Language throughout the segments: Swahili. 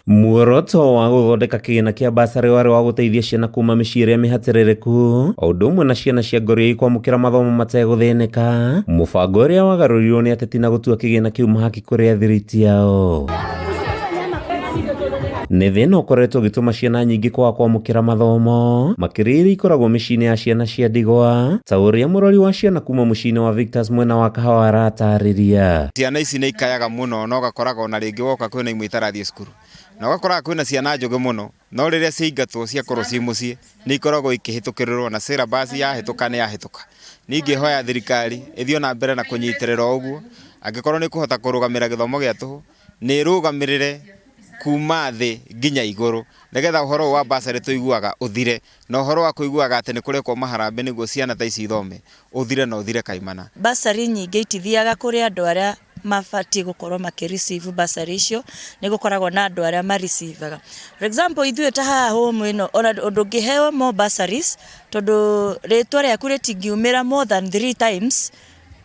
Muoroto wa gũthondeka kĩgĩna kĩa basarĩ warĩ wa gũteithia ciana kuma mĩciĩ ĩrĩa mĩhatĩrĩrĩku o ũndũ ũmwe na ciana cia ngũrĩi kwamũkĩra mathomo mategũthĩnĩka. Mũbango ũrĩa wagarũrirwo nĩ ateti na gũtua kĩgĩna kĩu mahaki kũrĩ athiriti ao. Nĩ thĩna ũkoretwo ũgĩtũma ciana nyingĩ kwaga kwamũkĩra mathomo makĩria iria ikoragwo mĩciĩ-inĩ ya ciana cia ndigwa, ta ũrĩa mũrori wa ciana kuma mũciĩ-inĩ wa Victors mwena wa Kahawa aratarĩria. Ciana ici nĩ ikayaga mũno, no gakoraga ona rĩngĩ woka kwĩna imwe itarathiĩ cukuru, na gakoraga kwĩna ciana njũgĩ mũno, no rĩrĩa ciaingatwo ciakorwo ci mũciĩ nĩ ikoragwo ikĩhĩtũkĩrĩrwo na syllabus yahĩtũka nĩ yahĩtũka. Ningĩ hoya thirikari ĩthiĩ na mbere na kũnyitĩrĩra ũguo, angĩkorwo nĩ kũhota kũrũgamĩrĩra gĩthomo gĩa tũhũ, nĩ ĩrũgamĩrĩre kuma thĩ nginya igũrũ, nĩgetha ũhoro wa basarĩ tũiguaga ũthire, na ũhoro wa kũiguaga atĩ nĩ kũrekwo maharambe nĩguo ciana ta ici ithome ũthire na ũthire kaimana. Basarĩ nyingĩ itithiaga kũrĩ andũ arĩa mabatiĩ gũkorwo makĩreceive basarĩ icio, nĩ gũkoragwo na andũ arĩa mareceivaga. For example, ithuĩ ta haha home ĩno ona ndũngĩheo more bursaries tondũ rĩtwa rĩaku rĩtingiumĩra more than 3 times,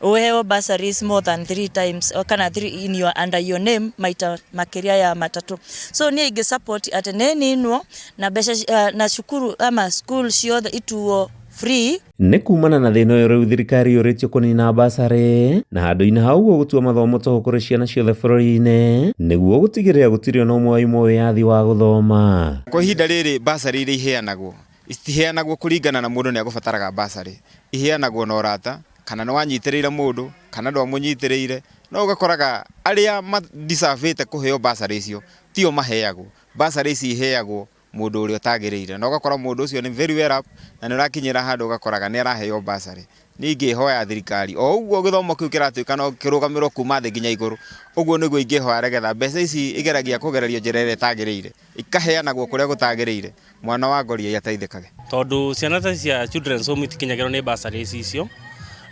uheo bursaries more than 3 times kana 3 in your under your name maita makiria ya matatu. So ni ige support at neninwo na besha na shukuru ama school ciothe ituo free. Nĩ kumana na thĩna ũyũ rĩu thirikari yũrĩtio kũnina basarĩ na handũ-inĩ hau gũtua mathomo tũhũ kũrĩ ciana ciothe bũrũri-inĩ nĩguo gũtigĩrĩra gũtirĩ ona ũmwe wa wĩyathi wa gũthoma. Kwa ihinda rĩrĩ basarĩ iria iheanagwo itiheanagwo kũringana na mũndũ nĩ agũbataraga basarĩ, iheanagwo na ũrata kana nĩ wanyitĩrĩire mũndũ kana ndwamũnyitĩrĩire, no ũgakoraga arĩa deserve kũheo basarĩ icio tio maheagwo. Basarĩ ici iheagwo mũndũ ũrĩa ũtagĩrĩire, na ũgakora mũndũ ũcio nĩ very well up na nĩ ũrakinyĩra handũ ũgakoraga nĩ araheo basarĩ. Ningĩ hoya thirikari o ũguo gĩthomo kĩu kĩratuĩka no kĩrũgamĩrĩrwo kuma thĩ nginya igũrũ, ũguo nĩguo ingĩhoya nĩgetha mbeca ici igeragia kũgererio njĩra ĩrĩa ĩtagĩrĩire ikaheanagwo kũrĩa gũtagĩrĩire, mwana wa Ngoria ateithĩkage. Tondũ ciana ta cia children's home itikinyagĩrwo nĩ basarĩ icio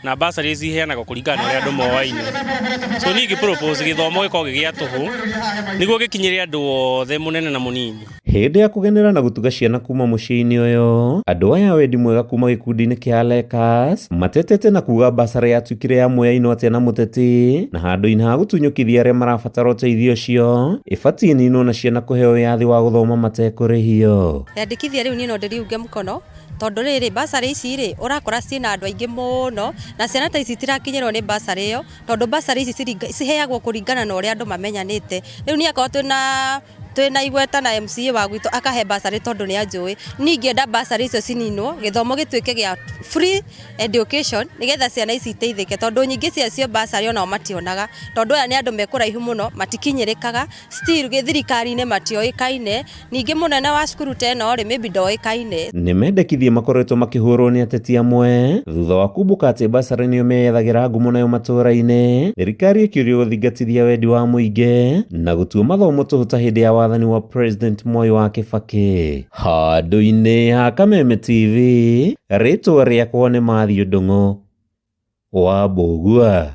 na basarĩ ici iheanagwo kũringana na ũrĩa andũ moaine. So niĩ propose gĩthomo gĩkorwo gĩa tũhũ nĩguo gĩkinyĩre andũ othe mũnene na mũnini. Hĩndĩ ya kũgenera na gũtuga ciana kuma mũciĩ-inĩ ũyũ, andũ aya wendi mwega kuma gĩkundi-inĩ kĩa Lakers matetete na kuga basarĩ yatuĩkire ya mwyainwo atĩa na mũteti, na handũ-inĩ ha gũtunyũkithia arĩa marabatara ũteithio ũcio ĩbatiĩ ninwo na ciana kũheo wĩyathi wa gũthoma matekũrĩhio. Yandĩkithia rĩu niĩ no ndĩriunge mũkono tondũ rĩrĩ basarĩ ici rĩ ũrakora ciĩna andũ aingĩ mũno na ciana ta ici tirakinyĩrwo nĩ basarĩ ĩyo, tondũ basarĩ ici ciheagwo kũringana na ũrĩa andũ mamenyanĩte. Rĩu niĩ akorwo twĩna igweta na MCA wa gwitũ akahe basarĩ tondũ nĩ anjũĩ, ningĩ enda basarĩ icio cininwo gĩthomo gĩtuĩke gĩa free education nĩgetha ciana ici iteithĩke, tondũ nyingĩ ciacio basarĩ onao mationaga, tondũ aya nĩ andũ mekũraihu mũno matikinyĩrĩkaga, still gĩthirikari-inĩ matioĩkaine, ningĩ mũnene wa cukuru ta ĩno rĩ maybe ndoĩkaine. Nĩ mendekithie makoretwo makĩhũrwo nĩ ateti amwe thutha wa kumbũka atĩ basarĩ nĩo meyethagĩra ngumo nayo matũũra-inĩ, thirikari ĩkĩũrio gũthingatithia wendi wa mũingĩ na gũtua mathomo tũhũ ta hĩndĩ ya wathani wa President Mwai wa Kibaki. Handũ-inĩ ha Kameme TV, rĩtwa rĩakwa nĩ Mathiũ Ndung'u wa Mbũgua.